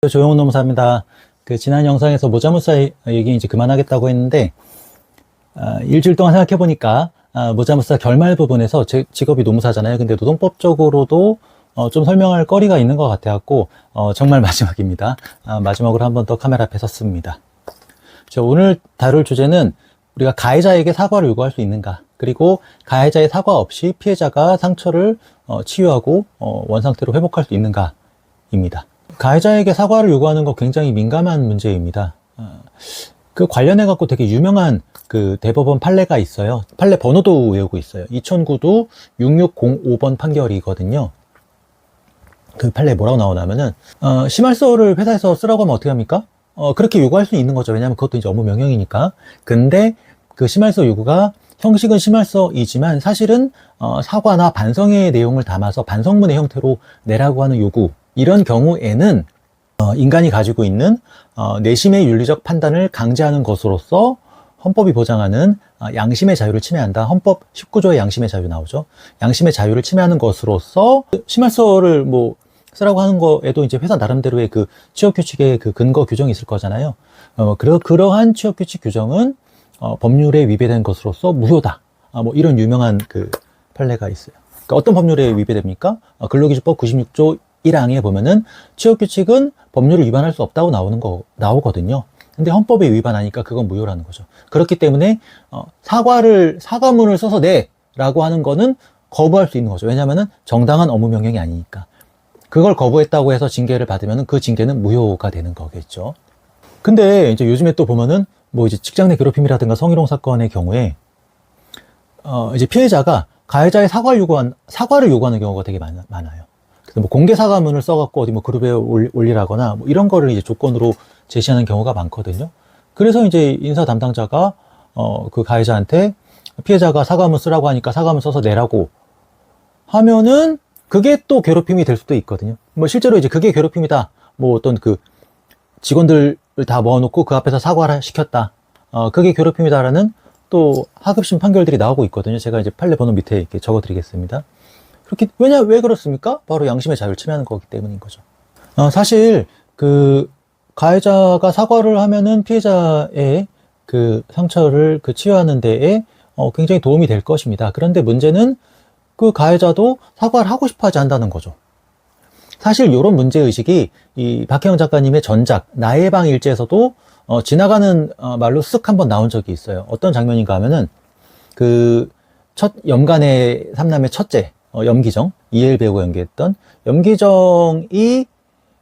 조용훈 노무사입니다. 지난 영상에서 모자무사 얘기 이제 그만하겠다고 했는데, 일주일 동안 생각해보니까, 모자무사 결말 부분에서 제 직업이 노무사잖아요. 근데 노동법적으로도 좀 설명할 거리가 있는 것 같아갖고, 정말 마지막입니다. 마지막으로 한 번 더 카메라 앞에 섰습니다. 오늘 다룰 주제는 우리가 가해자에게 사과를 요구할 수 있는가, 그리고 가해자의 사과 없이 피해자가 상처를 치유하고 원상태로 회복할 수 있는가입니다. 가해자에게 사과를 요구하는 거 굉장히 민감한 문제입니다. 그 관련해 갖고 되게 유명한 그 대법원 판례가 있어요. 판례 번호도 외우고 있어요. 2009도 6605번 판결이거든요. 그 판례에 뭐라고 나오냐면은 심할서를 회사에서 쓰라고 하면 어떻게 합니까? 그렇게 요구할 수 있는 거죠. 왜냐하면 그것도 이제 업무 명령이니까. 근데 그 심할서 요구가 형식은 심할서이지만 사실은 사과나 반성의 내용을 담아서 반성문의 형태로 내라고 하는 요구, 이런 경우에는 인간이 가지고 있는 내심의 윤리적 판단을 강제하는 것으로서 헌법이 보장하는 양심의 자유를 침해한다. 헌법 19조의 양심의 자유 나오죠. 양심의 자유를 침해하는 것으로서 심할서를 뭐 쓰라고 하는 거에도 이제 회사 나름대로의 그 취업규칙의 그 근거 규정이 있을 거잖아요. 그러한 취업규칙 규정은 법률에 위배된 것으로서 무효다. 뭐 이런 유명한 그 판례가 있어요. 그러니까 어떤 법률에 위배됩니까? 근로기준법 96조 1항에 보면은 취업규칙은 법률을 위반할 수 없다고 나오거든요. 근데 헌법에 위반하니까 그건 무효라는 거죠. 그렇기 때문에 사과문을 써서 내라고 하는 거는 거부할 수 있는 거죠. 왜냐하면은 정당한 업무 명령이 아니니까. 그걸 거부했다고 해서 징계를 받으면은 그 징계는 무효가 되는 거겠죠. 근데 이제 요즘에 또 보면은 뭐 이제 직장 내 괴롭힘이라든가 성희롱 사건의 경우에 이제 피해자가 가해자의 사과를 요구하는 경우가 되게 많아요. 그래서 뭐 공개 사과문을 써갖고 어디 뭐 그룹에 올리라거나 뭐 이런 거를 이제 조건으로 제시하는 경우가 많거든요. 그래서 이제 인사 담당자가 그 가해자한테 피해자가 사과문 쓰라고 하니까 사과문 써서 내라고 하면은 그게 또 괴롭힘이 될 수도 있거든요. 뭐 실제로 이제 그게 괴롭힘이다. 뭐 어떤 그 직원들을 다 모아놓고 그 앞에서 사과를 시켰다. 그게 괴롭힘이다라는 또 하급심 판결들이 나오고 있거든요. 제가 이제 판례 번호 밑에 이렇게 적어드리겠습니다. 왜 그렇습니까? 바로 양심의 자유를 침해하는 거기 때문인 거죠. 사실 그 가해자가 사과를 하면은 피해자의 그 상처를 치유하는 데에 굉장히 도움이 될 것입니다. 그런데 문제는 그 가해자도 사과를 하고 싶어 하지 않는다는 거죠. 사실 이런 문제의식이 이 박혜영 작가님의 전작 나의 방 일지에서도 지나가는 말로 쓱 한번 나온 적이 있어요. 어떤 장면인가 하면은 그 염간의 삼남의 첫째 염기정, 이엘 배우가 연기했던 염기정이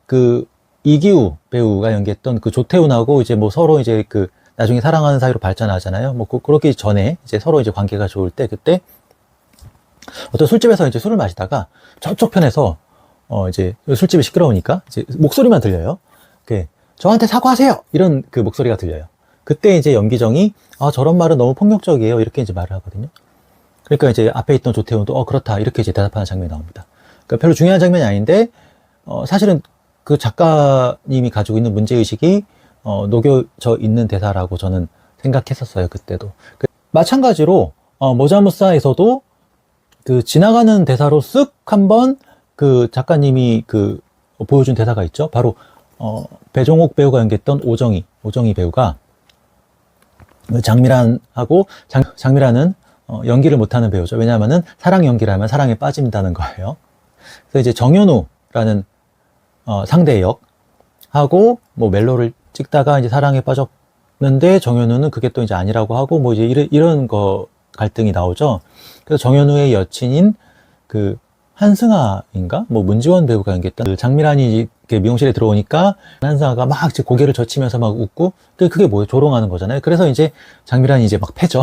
그 이기우 배우가 연기했던 그 조태훈하고 이제 뭐 서로 이제 그 나중에 사랑하는 사이로 발전하잖아요. 뭐 그렇기 전에 이제 서로 이제 관계가 좋을 때, 그때 어떤 술집에서 이제 술을 마시다가 저쪽 편에서 이제 술집이 시끄러우니까 이제 목소리만 들려요. 저한테 사과하세요! 이런 그 목소리가 들려요. 그때 이제 염기정이 저런 말은 너무 폭력적이에요. 이렇게 이제 말을 하거든요. 그러니까 이제 앞에 있던 조태훈도 그렇다. 이렇게 이제 대답하는 장면이 나옵니다. 그러니까 별로 중요한 장면이 아닌데, 사실은 그 작가님이 가지고 있는 문제의식이, 녹여져 있는 대사라고 저는 생각했었어요. 그때도. 마찬가지로, 모자무사에서도 그 지나가는 대사로 쓱 한번 그 작가님이 보여준 대사가 있죠. 바로, 배종옥 배우가 연기했던 오정희 배우가 장미란하고 장미란은 연기를 못하는 배우죠. 왜냐하면은 사랑 연기를 하면 사랑에 빠진다는 거예요. 그래서 이제 정현우라는 상대 역하고 뭐 멜로를 찍다가 이제 사랑에 빠졌는데 정현우는 그게 또 이제 아니라고 하고 뭐 이제 이런 거 갈등이 나오죠. 그래서 정현우의 여친인 그 한승아인가 뭐 문지원 배우가 연기했던 그 장미란이 미용실에 들어오니까 한승아가 막 이제 고개를 젖히면서 막 웃고, 그게 뭐예요? 조롱하는 거잖아요. 그래서 이제 장미란이 이제 막 패죠.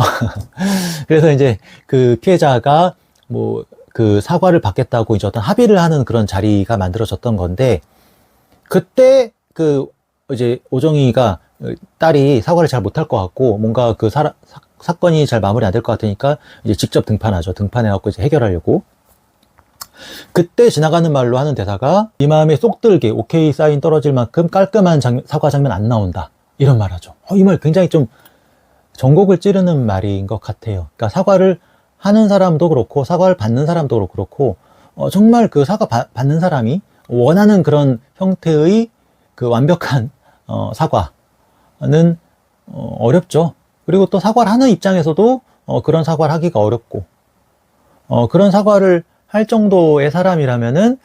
그래서 이제 그 피해자가 뭐 그 사과를 받겠다고 이제 어떤 합의를 하는 그런 자리가 만들어졌던 건데, 그때 그 이제 오정희가 딸이 사과를 잘 못할 것 같고 뭔가 그 사건이 잘 마무리 안 될 것 같으니까 이제 직접 등판하죠. 등판해갖고 이제 해결하려고. 그때 지나가는 말로 하는 대사가 이 마음에 쏙 들게 오케이 사인 떨어질 만큼 깔끔한 사과 장면 안 나온다, 이런 말 하죠. 이 말 굉장히 좀 전곡을 찌르는 말인 것 같아요. 그러니까 사과를 하는 사람도 그렇고 사과를 받는 사람도 그렇고 정말 그 사과 받는 사람이 원하는 그런 형태의 그 완벽한 사과는 어렵죠. 그리고 또 사과를 하는 입장에서도 그런 사과를 하기가 어렵고, 그런 사과를 할 정도의 사람이라면은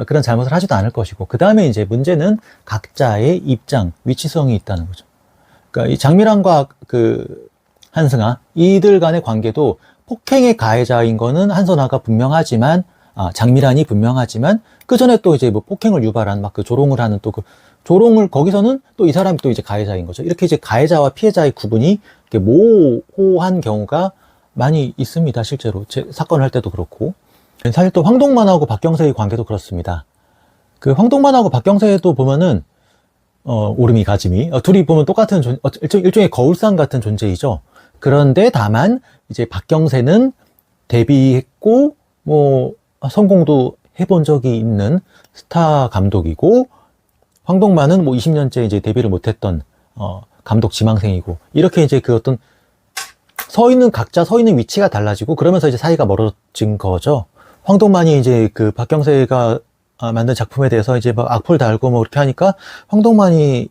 그런 잘못을 하지도 않을 것이고, 그 다음에 이제 문제는 각자의 입장, 위치성이 있다는 거죠. 그러니까 이 장미란과 그 한승아, 이들 간의 관계도 폭행의 가해자인 거는 한선아가 분명하지만, 장미란이 분명하지만, 그 전에 또 이제 뭐 폭행을 유발한 막 그 조롱을 하는 또 그 조롱을 거기서는 또 이 사람이 또 이제 가해자인 거죠. 이렇게 이제 가해자와 피해자의 구분이 이렇게 모호한 경우가 많이 있습니다. 실제로 제 사건을 할 때도 그렇고. 사실 또 황동만하고 박경세의 관계도 그렇습니다. 그 황동만하고 박경세도 보면은 오름이 가짐이 둘이 보면 똑같은 일종의 거울상 같은 존재이죠. 그런데 다만 이제 박경세는 데뷔했고 뭐 성공도 해본 적이 있는 스타 감독이고, 황동만은 뭐 20년째 이제 데뷔를 못했던 감독 지망생이고, 이렇게 이제 그 어떤 각자 서 있는 위치가 달라지고, 그러면서 이제 사이가 멀어진 거죠. 황동만이 이제 그 박경세가 만든 작품에 대해서 이제 막 악플 달고 뭐 그렇게 하니까, 황동만이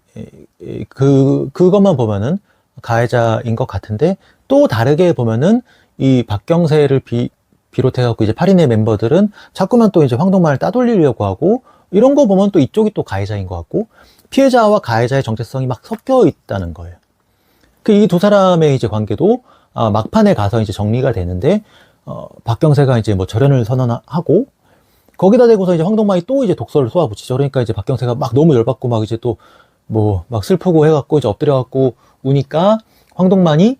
그것만 보면은 가해자인 것 같은데, 또 다르게 보면은 이 박경세를 비롯해갖고 이제 8인의 멤버들은 자꾸만 또 이제 황동만을 따돌리려고 하고, 이런 거 보면 또 이쪽이 또 가해자인 것 같고, 피해자와 가해자의 정체성이 막 섞여 있다는 거예요. 그 이 두 사람의 이제 관계도 막판에 가서 이제 정리가 되는데, 박경세가 이제 뭐 절연을 선언하고, 거기다 대고서 이제 황동만이 또 이제 독설을 쏘아붙이죠. 그러니까 이제 박경세가 막 너무 열받고 막 이제 또 뭐 막 슬프고 해갖고 이제 엎드려갖고 우니까 황동만이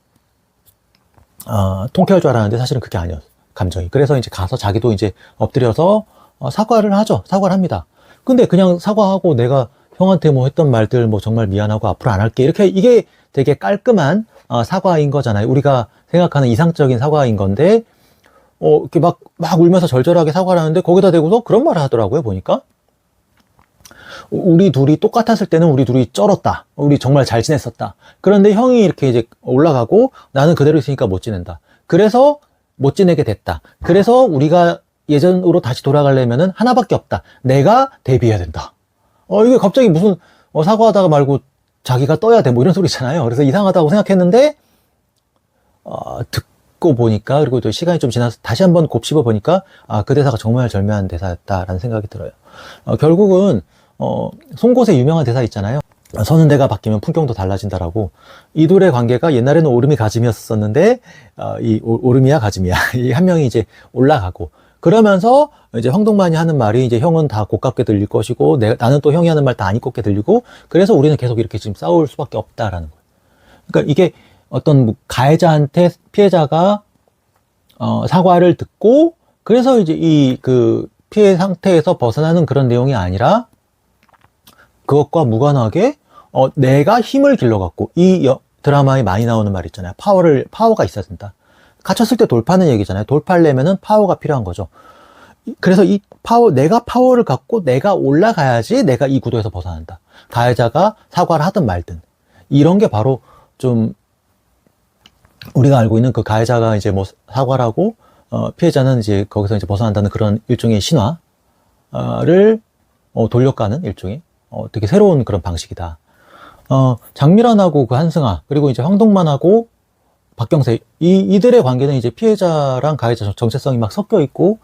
통쾌할 줄 알았는데 사실은 그게 아니었어, 감정이. 그래서 이제 가서 자기도 이제 엎드려서 사과를 하죠. 사과를 합니다. 근데 그냥 사과하고 내가 형한테 뭐 했던 말들 뭐 정말 미안하고 앞으로 안 할게, 이렇게, 이게 되게 깔끔한 사과인 거잖아요. 우리가 생각하는 이상적인 사과인 건데, 이렇게 막 울면서 절절하게 사과를 하는데, 거기다 대고서 그런 말을 하더라고요, 보니까. 우리 둘이 똑같았을 때는 우리 둘이 쩔었다. 우리 정말 잘 지냈었다. 그런데 형이 이렇게 이제 올라가고 나는 그대로 있으니까 못 지낸다. 그래서 못 지내게 됐다. 그래서 우리가 예전으로 다시 돌아가려면은 하나밖에 없다. 내가 데뷔해야 된다. 이게 갑자기 무슨 사과하다가 말고 자기가 떠야 돼 뭐 이런 소리잖아요. 그래서 이상하다고 생각했는데 듣고 보니까, 그리고 또 시간이 좀 지나서 다시 한번 곱씹어 보니까 그 대사가 정말 절묘한 대사였다라는 생각이 들어요. 결국은 송곳의 유명한 대사 있잖아요. 서는 데가 바뀌면 풍경도 달라진다라고. 이 둘의 관계가 옛날에는 오름이 가짐이었었는데 이 오름이야 가짐이야 이 한 명이 이제 올라가고, 그러면서 이제 황동만이 하는 말이 이제 형은 다 고깝게 들릴 것이고 나는 또 형이 하는 말 다 안 이껍게 들리고, 그래서 우리는 계속 이렇게 지금 싸울 수밖에 없다라는 거예요. 그러니까 이게 어떤 가해자한테 피해자가 사과를 듣고, 그래서 이제 이 그 피해 상태에서 벗어나는 그런 내용이 아니라, 그것과 무관하게 내가 힘을 길러갖고, 이 드라마에 많이 나오는 말 있잖아요. 파워가 있어야 된다. 갇혔을 때 돌파하는 얘기잖아요. 돌파하려면은 파워가 필요한 거죠. 그래서 이 내가 파워를 갖고 내가 올라가야지 내가 이 구도에서 벗어난다. 가해자가 사과를 하든 말든. 이런 게 바로 좀 우리가 알고 있는 그 가해자가 이제 뭐 사과를 하고, 피해자는 이제 거기서 이제 벗어난다는 그런 일종의 신화를 돌려가는 일종의 되게 새로운 그런 방식이다. 장미란하고 그 한승아, 그리고 이제 황동만하고 박경세, 이들의 관계는 이제 피해자랑 가해자 정체성이 막 섞여 있고,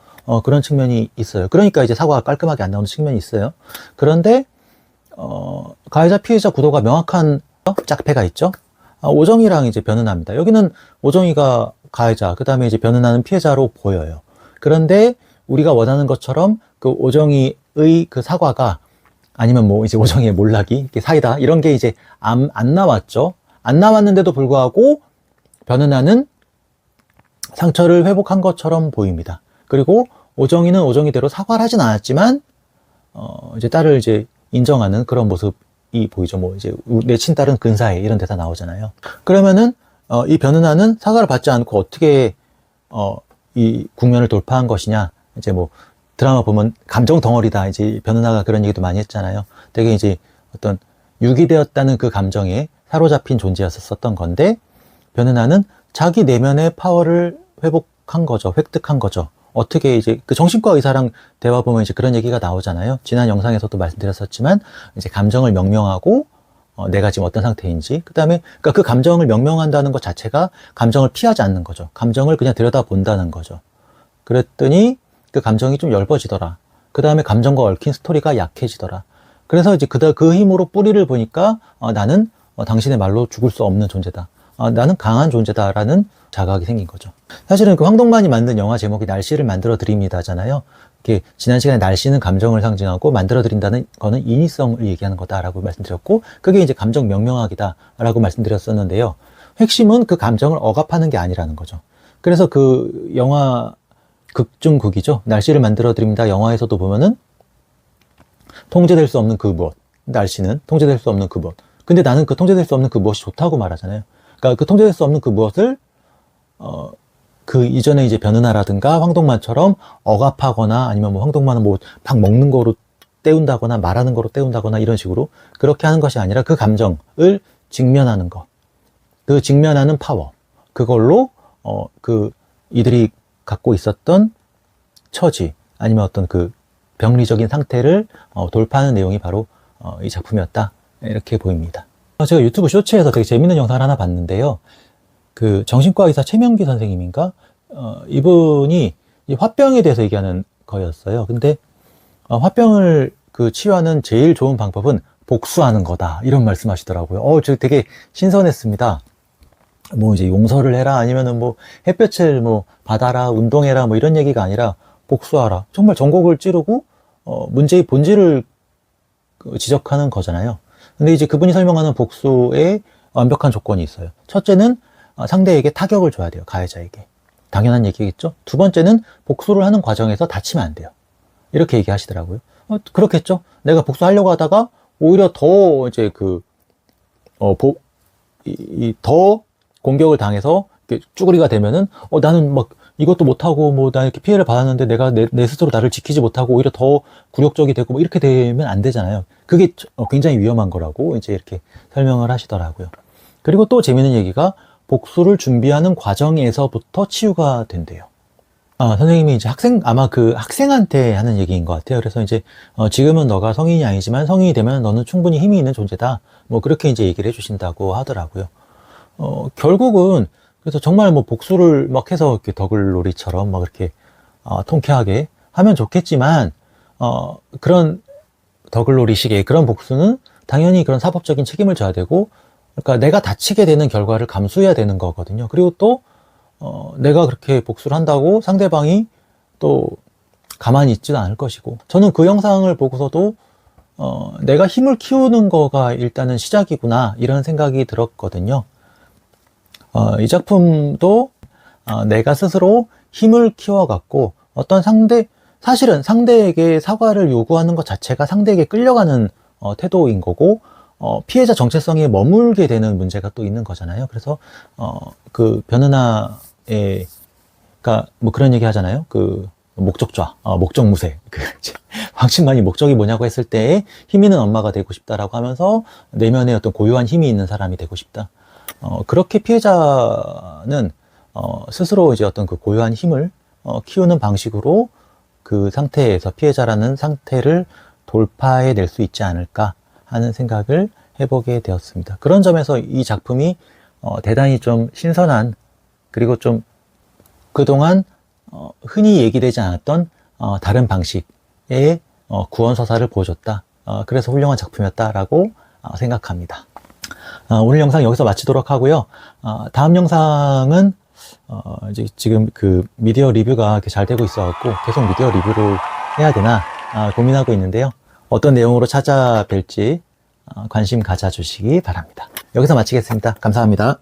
그런 측면이 있어요. 그러니까 이제 사과가 깔끔하게 안 나오는 측면이 있어요. 그런데, 가해자 피해자 구도가 명확한 짝패가 있죠. 오정이랑 이제 변은하입니다. 여기는 오정이가 가해자, 그 다음에 이제 변은하는 피해자로 보여요. 그런데 우리가 원하는 것처럼 그 오정이의 그 사과가, 아니면 뭐 이제 오정이의 몰락이 사이다, 이런 게 이제 안 나왔죠. 안 나왔는데도 불구하고 변은하는 상처를 회복한 것처럼 보입니다. 그리고 오정이는 오정이대로 사과를 하진 않았지만 이제 딸을 이제 인정하는 그런 모습이 보이죠. 뭐 이제 내 친딸은 근사해, 이런 대사 나오잖아요. 그러면은 이 변은하는 사과를 받지 않고 어떻게 이 국면을 돌파한 것이냐. 이제 뭐 드라마 보면 감정 덩어리다, 이제 변은하가 그런 얘기도 많이 했잖아요. 되게 이제 어떤 유기되었다는 그 감정에 사로잡힌 존재였었던 건데, 변은하는 자기 내면의 파워를 회복한 거죠. 획득한 거죠. 어떻게 이제 그 정신과 의사랑 대화 보면 이제 그런 얘기가 나오잖아요. 지난 영상에서도 말씀드렸었지만 이제 감정을 명명하고 내가 지금 어떤 상태인지, 그 다음에 그러니까 그 감정을 명명한다는 것 자체가 감정을 피하지 않는 거죠. 감정을 그냥 들여다본다는 거죠. 그랬더니 그 감정이 좀 엷어지더라. 그 다음에 감정과 얽힌 스토리가 약해지더라. 그래서 이제 그 힘으로 뿌리를 보니까 나는 당신의 말로 죽을 수 없는 존재다. 나는 강한 존재다라는 자각이 생긴 거죠. 사실은 그 황동만이 만든 영화 제목이 날씨를 만들어 드립니다잖아요. 이렇게 지난 시간에 날씨는 감정을 상징하고 만들어 드린다는 거는 인위성을 얘기하는 거다라고 말씀드렸고, 그게 이제 감정 명명학이다라고 말씀드렸었는데요. 핵심은 그 감정을 억압하는 게 아니라는 거죠. 그래서 그 영화 극 중 극이죠. 날씨를 만들어 드립니다. 영화에서도 보면은 통제될 수 없는 그 무엇. 날씨는 통제될 수 없는 그 무엇. 근데 나는 그 통제될 수 없는 그 무엇이 좋다고 말하잖아요. 그러니까 그 통제될 수 없는 그 무엇을 그 이전에 이제 변은하라든가 황동만처럼 억압하거나 아니면 뭐 황동만은 뭐 막 먹는 거로 때운다거나 말하는 거로 때운다거나 이런 식으로 그렇게 하는 것이 아니라 그 감정을 직면하는 것. 그 직면하는 파워. 그걸로 그 이들이 갖고 있었던 처지 아니면 어떤 그 병리적인 상태를 돌파하는 내용이 바로 이 작품이었다. 이렇게 보입니다. 제가 유튜브 쇼츠에서 되게 재밌는 영상을 하나 봤는데요. 그 정신과 의사 최명기 선생님인가? 이분이 이 화병에 대해서 얘기하는 거였어요. 근데 화병을 그 치유하는 제일 좋은 방법은 복수하는 거다. 이런 말씀 하시더라고요. 저 되게 신선했습니다. 뭐 이제 용서를 해라 아니면은 뭐 햇볕을 뭐 받아라 운동해라 뭐 이런 얘기가 아니라 복수하라. 정말 전곡을 찌르고 문제의 본질을 지적하는 거잖아요. 근데 이제 그분이 설명하는 복수에 완벽한 조건이 있어요. 첫째는 상대에게 타격을 줘야 돼요. 가해자에게. 당연한 얘기겠죠. 두 번째는 복수를 하는 과정에서 다치면 안 돼요. 이렇게 얘기하시더라고요. 그렇겠죠. 내가 복수하려고 하다가 오히려 더 이제 더 공격을 당해서 이렇게 쭈구리가 되면은 나는 막 이것도 못하고 뭐 나 이렇게 피해를 받았는데 내가 내 스스로 나를 지키지 못하고 오히려 더 굴욕적이 되고 뭐 이렇게 되면 안 되잖아요. 그게 굉장히 위험한 거라고 이제 이렇게 설명을 하시더라고요. 그리고 또 재밌는 얘기가 복수를 준비하는 과정에서부터 치유가 된대요. 선생님이 이제 아마 그 학생한테 하는 얘기인 것 같아요. 그래서 이제 지금은 너가 성인이 아니지만 성인이 되면 너는 충분히 힘이 있는 존재다. 뭐 그렇게 이제 얘기를 해주신다고 하더라고요. 결국은 그래서 정말 뭐 복수를 막 해서 이렇게 더글로리처럼 막 이렇게 통쾌하게 하면 좋겠지만 그런 더글로리식의 그런 복수는 당연히 그런 사법적인 책임을 져야 되고, 그러니까 내가 다치게 되는 결과를 감수해야 되는 거거든요. 그리고 또 내가 그렇게 복수를 한다고 상대방이 또 가만히 있지도 않을 것이고, 저는 그 영상을 보고서도 내가 힘을 키우는 거가 일단은 시작이구나 이런 생각이 들었거든요. 이 작품도 내가 스스로 힘을 키워갖고 어떤 사실은 상대에게 사과를 요구하는 것 자체가 상대에게 끌려가는 태도인 거고, 피해자 정체성에 머물게 되는 문제가 또 있는 거잖아요. 그래서 그 변은하의 그러니까 뭐 그런 얘기 하잖아요. 그 목적좌, 목적무새. 황신만이 목적이 뭐냐고 했을 때 힘 있는 엄마가 되고 싶다라고 하면서 내면에 어떤 고유한 힘이 있는 사람이 되고 싶다. 그렇게 피해자는 스스로 이제 어떤 그 고유한 힘을 키우는 방식으로 그 상태에서 피해자라는 상태를 돌파해 낼 수 있지 않을까 하는 생각을 해보게 되었습니다. 그런 점에서 이 작품이 대단히 좀 신선한, 그리고 좀 그동안 흔히 얘기되지 않았던 다른 방식의 구원서사를 보여줬다. 그래서 훌륭한 작품이었다라고 생각합니다. 오늘 영상 여기서 마치도록 하고요. 다음 영상은 이제 지금 그 미디어 리뷰가 이렇게 잘 되고 있어갖고 계속 미디어 리뷰를 해야 되나 고민하고 있는데요. 어떤 내용으로 찾아뵐지 관심 가져주시기 바랍니다. 여기서 마치겠습니다. 감사합니다.